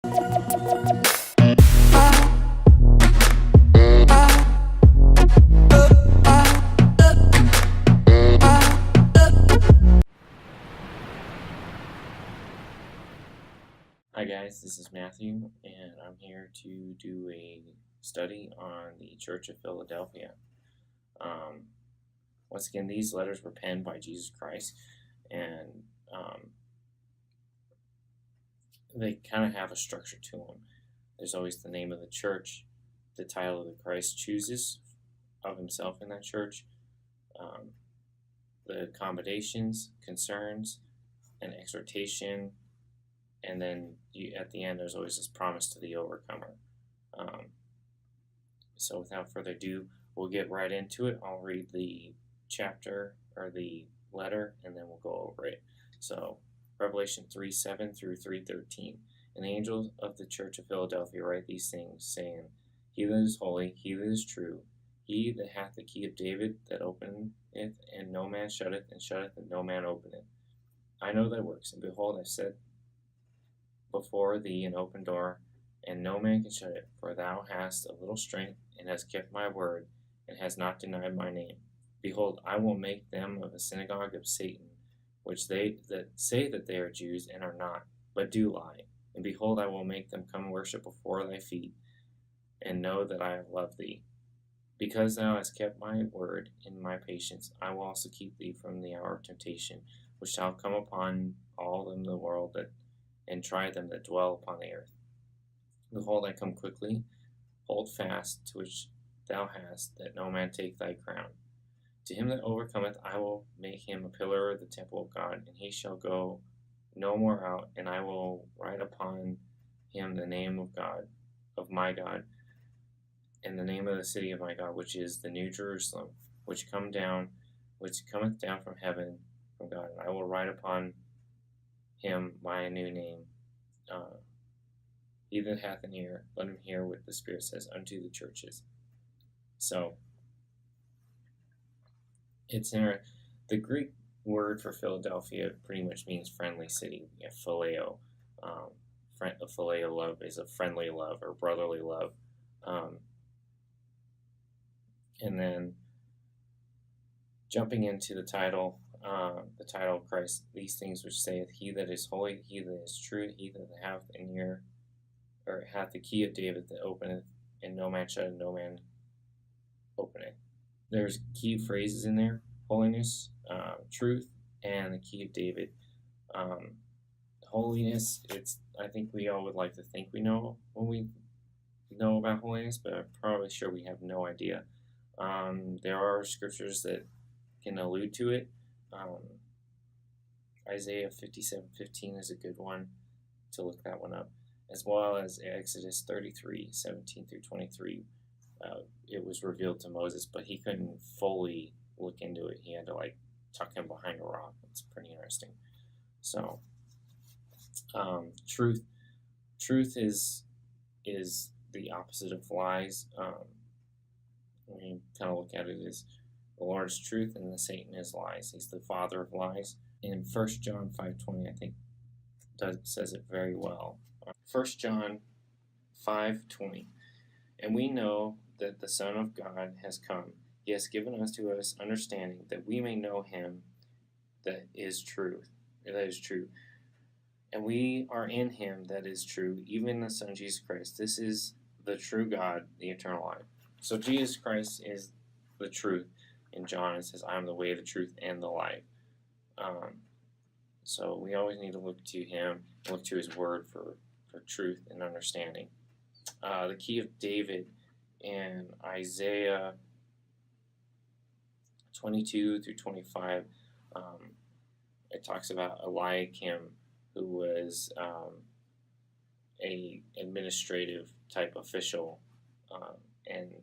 Hi guys, this is Matthew, and I'm here to do a study on the Church of Philadelphia. Once again, these letters were penned by Jesus Christ, and they kind of have a structure to them. There's always the name of the church, the title that Christ chooses of himself in that church, the accommodations, concerns, and exhortation, and then at the end there's always this promise to the overcomer. So without further ado, we'll get right into it. I'll read the chapter or the letter, and then we'll go over it. So Revelation 3:7 through 3:13. And the angel of the church of Philadelphia write these things, saying, He that is holy, he that is true, he that hath the key of David, that openeth, and no man shutteth, and shutteth, and no man openeth. I know thy works, and behold, I set before thee an open door, and no man can shut it. For thou hast a little strength, and hast kept my word, and hast not denied my name. Behold, I will make them of a synagogue of Satan, which they that say that they are Jews, and are not, but do lie. And behold, I will make them come worship before thy feet, and know that I have loved thee. Because thou hast kept my word in my patience, I will also keep thee from the hour of temptation, which shall come upon all them the world, and try them that dwell upon the earth. Behold, I come quickly. Hold fast to which thou hast, that no man take thy crown. To him that overcometh, I will make him a pillar of the temple of God, and he shall go no more out. And I will write upon him the name of God, of my God, and the name of the city of my God, which is the New Jerusalem, which cometh down from heaven from God. And I will write upon him my new name. He that hath an ear, let him hear what the Spirit says unto the churches. So, it's in the Greek word for Philadelphia pretty much means friendly city. You have phileo. Phileo love is a friendly love or brotherly love. And then jumping into the title of Christ, these things which saith, He that is holy, he that is true, he that hath an ear, or hath the key of David, that openeth, and no man shutteth, no man openeth. There's key phrases in there: holiness, truth, and the key of David. Holiness, I think we all would like to think we know when we know about holiness, but I'm probably sure we have no idea. There are scriptures that can allude to it. Isaiah 57:15 is a good one to look that one up, as well as Exodus 33:17 through 23. It was revealed to Moses, but he couldn't fully look into it. He had to tuck him behind a rock. It's pretty interesting. So, truth is the opposite of lies. When you kind of look at it as the Lord is truth and the Satan is lies. He's the father of lies. In 1 John 5:20, I think says it very well. 1 John 5:20, and we know that the Son of God has come. He has given us understanding, that we may know him that is true. And we are in him that is true, even the Son Jesus Christ. This is the true God, the eternal life. So Jesus Christ is the truth. In John it says, I am the way, the truth, and the life. So we always need to look to him, look to his word for truth and understanding. The key of David in Isaiah 22 through 25, it talks about Eliakim, who was a administrative type official, and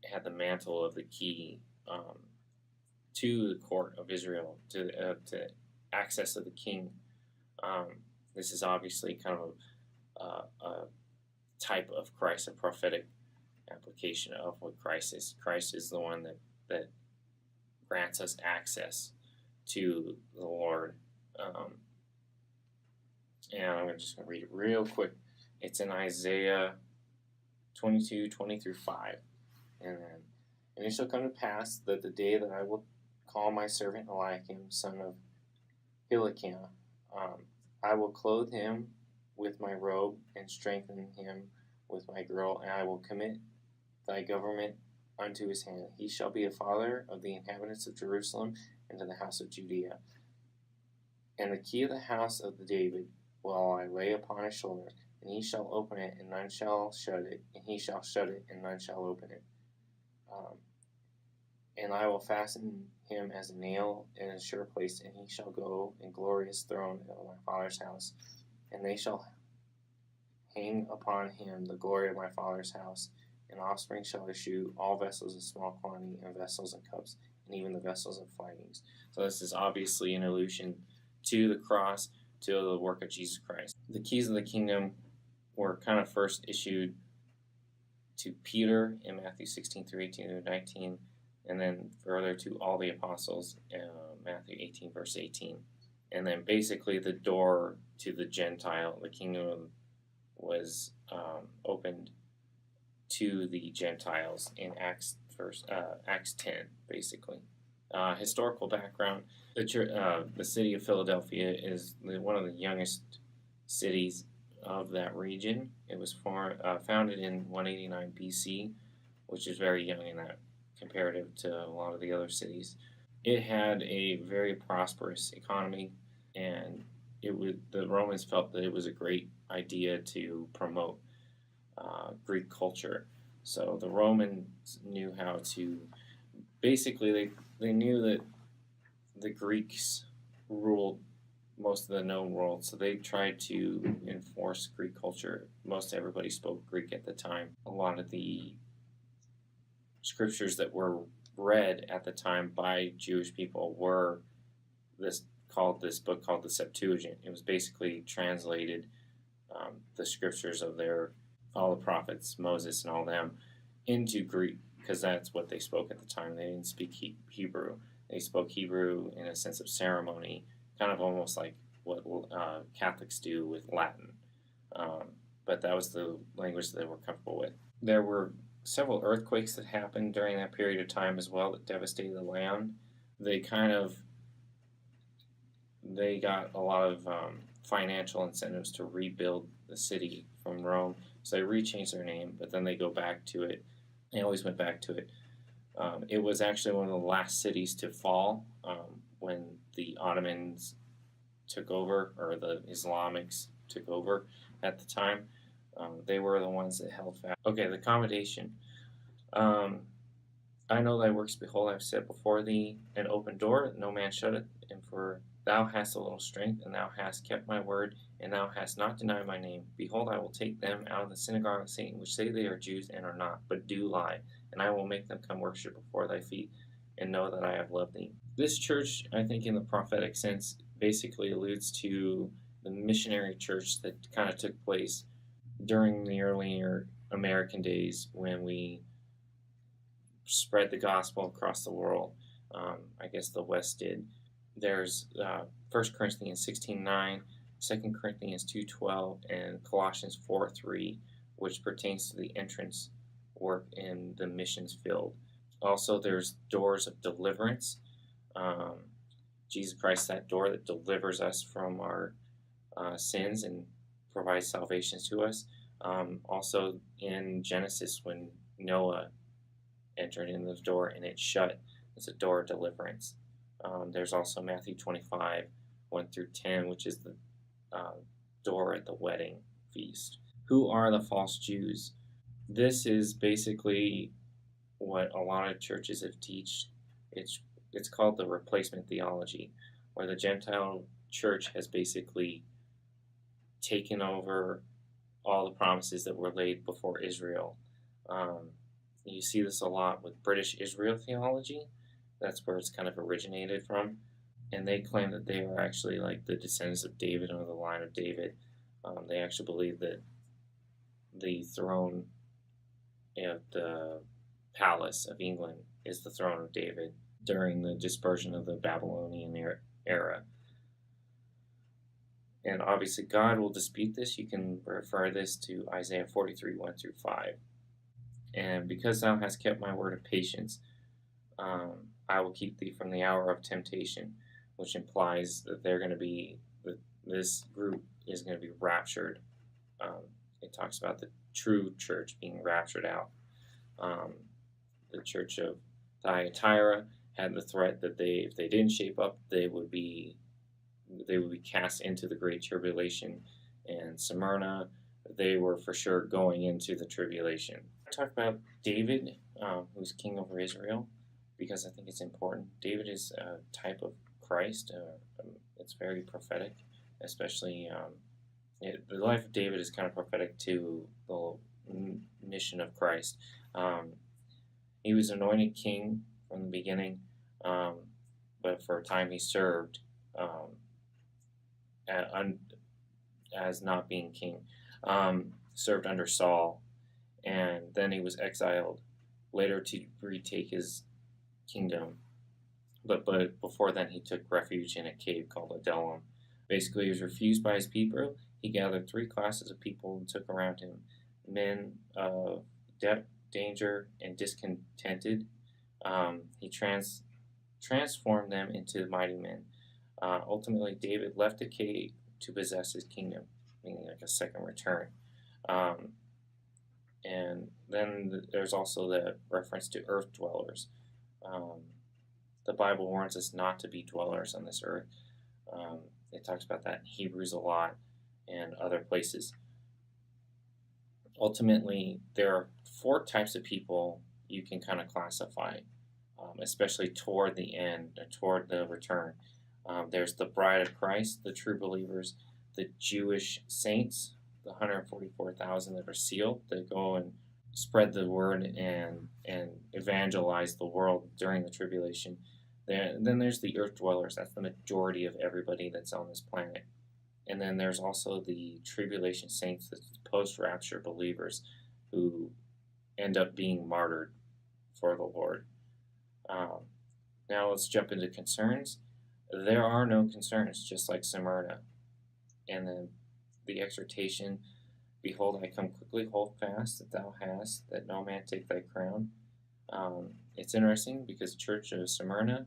had the mantle of the key to the court of Israel, to access of the king. This is obviously kind of a type of Christ, a prophetic application of what Christ is. Christ is the one that grants us access to the Lord. And I'm just going to read it real quick. It's in Isaiah 22:20-5. And it shall come to pass that the day that I will call my servant Eliakim, son of Hilkiah, I will clothe him with my robe and strengthen him with my girdle, and I will commit thy government unto his hand. He shall be a father of the inhabitants of Jerusalem and to the house of Judea. And the key of the house of David will I lay upon his shoulder, and he shall open it, and none shall shut it, and he shall shut it, and none shall open it. And I will fasten him as a nail in a sure place, and he shall go in glorious throne of my father's house, and they shall hang upon him the glory of my father's house, and offspring shall issue all vessels of small quantity, and vessels and cups, and even the vessels of flagons. So this is obviously an allusion to the cross, to the work of Jesus Christ. The keys of the kingdom were kind of first issued to Peter in Matthew 16:18-19, and then further to all the apostles in Matthew 18, verse 18. And then basically the door to the Gentile, the kingdom was opened to the Gentiles in Acts 10, basically. Historical background: the city of Philadelphia is one of the youngest cities of that region. It was founded in 189 BC, which is very young in that comparative to a lot of the other cities. It had a very prosperous economy, and the Romans felt that it was a great idea to promote Greek culture. So the Romans knew how to, basically they knew that the Greeks ruled most of the known world, so they tried to enforce Greek culture. Most everybody spoke Greek at the time. A lot of the scriptures that were read at the time by Jewish people were this book called the Septuagint. It was basically translated the scriptures of all the prophets, Moses and all them, into Greek, because that's what they spoke at the time. They didn't speak Hebrew. They spoke Hebrew in a sense of ceremony, kind of almost like what Catholics do with Latin. But that was the language that they were comfortable with. There were several earthquakes that happened during that period of time as well that devastated the land. They got a lot of financial incentives to rebuild the city from Rome, so they rechanged their name, but then they go back to it. They always went back to it. It was actually one of the last cities to fall when the Ottomans took over, or the Islamics took over at the time. They were the ones that held fast. Okay, the commendation. I know thy works, behold, I have set before thee an open door, that no man shutteth, and for thou hast a little strength, and thou hast kept my word, and thou hast not denied my name. Behold, I will take them out of the synagogue of Satan, which say they are Jews and are not, but do lie, and I will make them come worship before thy feet, and know that I have loved thee. This church, I think in the prophetic sense, basically alludes to the missionary church that kind of took place during the earlier American days when we spread the gospel across the world. I guess the West did. There's 1 Corinthians 16:9, 2 Corinthians 2:12, and Colossians 4:3, which pertains to the entrance work in the missions field. Also, there's doors of deliverance. Jesus Christ, that door that delivers us from our sins and provides salvation to us. Also in Genesis, when Noah entered in the door and it shut, it's a door of deliverance. There's also Matthew 25:1-10, which is the door at the wedding feast. Who are the false Jews? This is basically what a lot of churches have taught. It's called the replacement theology, where the Gentile church has basically taken over all the promises that were laid before Israel. You see this a lot with British Israel theology. That's where it's kind of originated from. And they claim that they are actually like the descendants of David, or the line of David. They actually believe that the throne of the palace of England is the throne of David during the dispersion of the Babylonian era. And obviously, God will dispute this. You can refer this to Isaiah 43, 1 through 5. And because thou hast kept my word of patience, I will keep thee from the hour of temptation, which implies that they're going to be, that this group is going to be raptured. It talks about the true church being raptured out. The church of Thyatira had the threat that if they didn't shape up, they would be cast into the great tribulation. And Smyrna, they were for sure going into the tribulation. I talk about David, who's king over Israel, because I think it's important. David is a type of Christ. It's very prophetic, especially the life of David is kind of prophetic to the mission of Christ. He was anointed king from the beginning, but for a time he served as not being king, served under Saul, and then he was exiled later to retake his kingdom. But before then, he took refuge in a cave called Adullam. Basically, he was refused by his people. He gathered 3 classes of people and took around him men of danger and discontented. He transformed them into mighty men. Ultimately, David left the cave to possess his kingdom, meaning like a second return. And then there's also the reference to earth dwellers. The Bible warns us not to be dwellers on this earth. It talks about that in Hebrews a lot and other places. Ultimately, there are 4 types of people you can kind of classify, especially toward the end, or toward the return. There's the bride of Christ, the true believers, the Jewish saints, the 144,000 that are sealed, that go and spread the word and evangelize the world during the tribulation. Then there's the earth dwellers. That's the majority of everybody that's on this planet. And then there's also the tribulation saints, the post-rapture believers who end up being martyred for the Lord. Now let's jump into concerns. There are no concerns, just like Smyrna. And then the exhortation, behold, I come quickly, hold fast that thou hast, that no man take thy crown. It's interesting because the church of Smyrna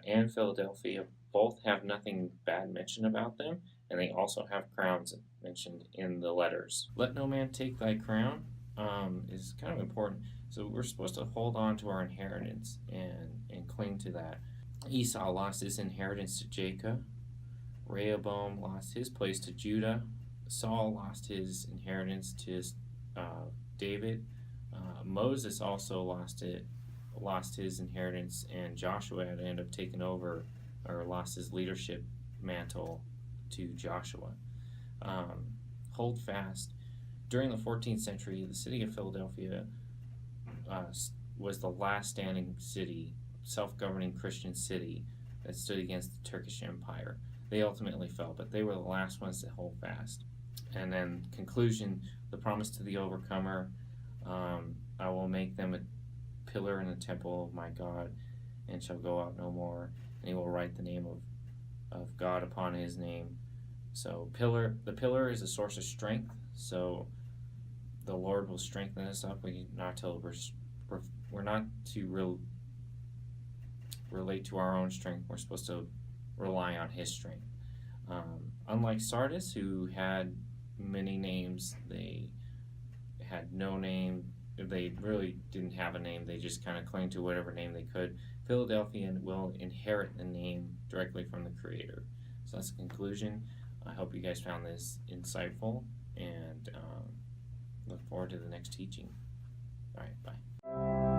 and Philadelphia both have nothing bad mentioned about them, and they also have crowns mentioned in the letters. Let no man take thy crown is kind of important. So we're supposed to hold on to our inheritance and cling to that. Esau lost his inheritance to Jacob. Rehoboam lost his place to Judah. Saul lost his inheritance to David. Moses also lost his inheritance, and Joshua had to end up taking over, or lost his leadership mantle to Joshua. Hold fast. During the 14th century, the city of Philadelphia was the last standing city, self-governing Christian city that stood against the Turkish Empire. They ultimately fell, but they were the last ones to hold fast. And then conclusion, the promise to the overcomer, I will make them a pillar in the temple of my God, and shall go out no more, and he will write the name of God upon his name. So the pillar is a source of strength, so the Lord will strengthen us up. We're not to relate to our own strength. We're supposed to rely on his strength. Unlike Sardis, who had many names, they had no name. They really didn't have a name. They just kind of clung to whatever name they could. Philadelphia will inherit the name directly from the Creator. So that's the conclusion. I hope you guys found this insightful, and look forward to the next teaching. All right, bye.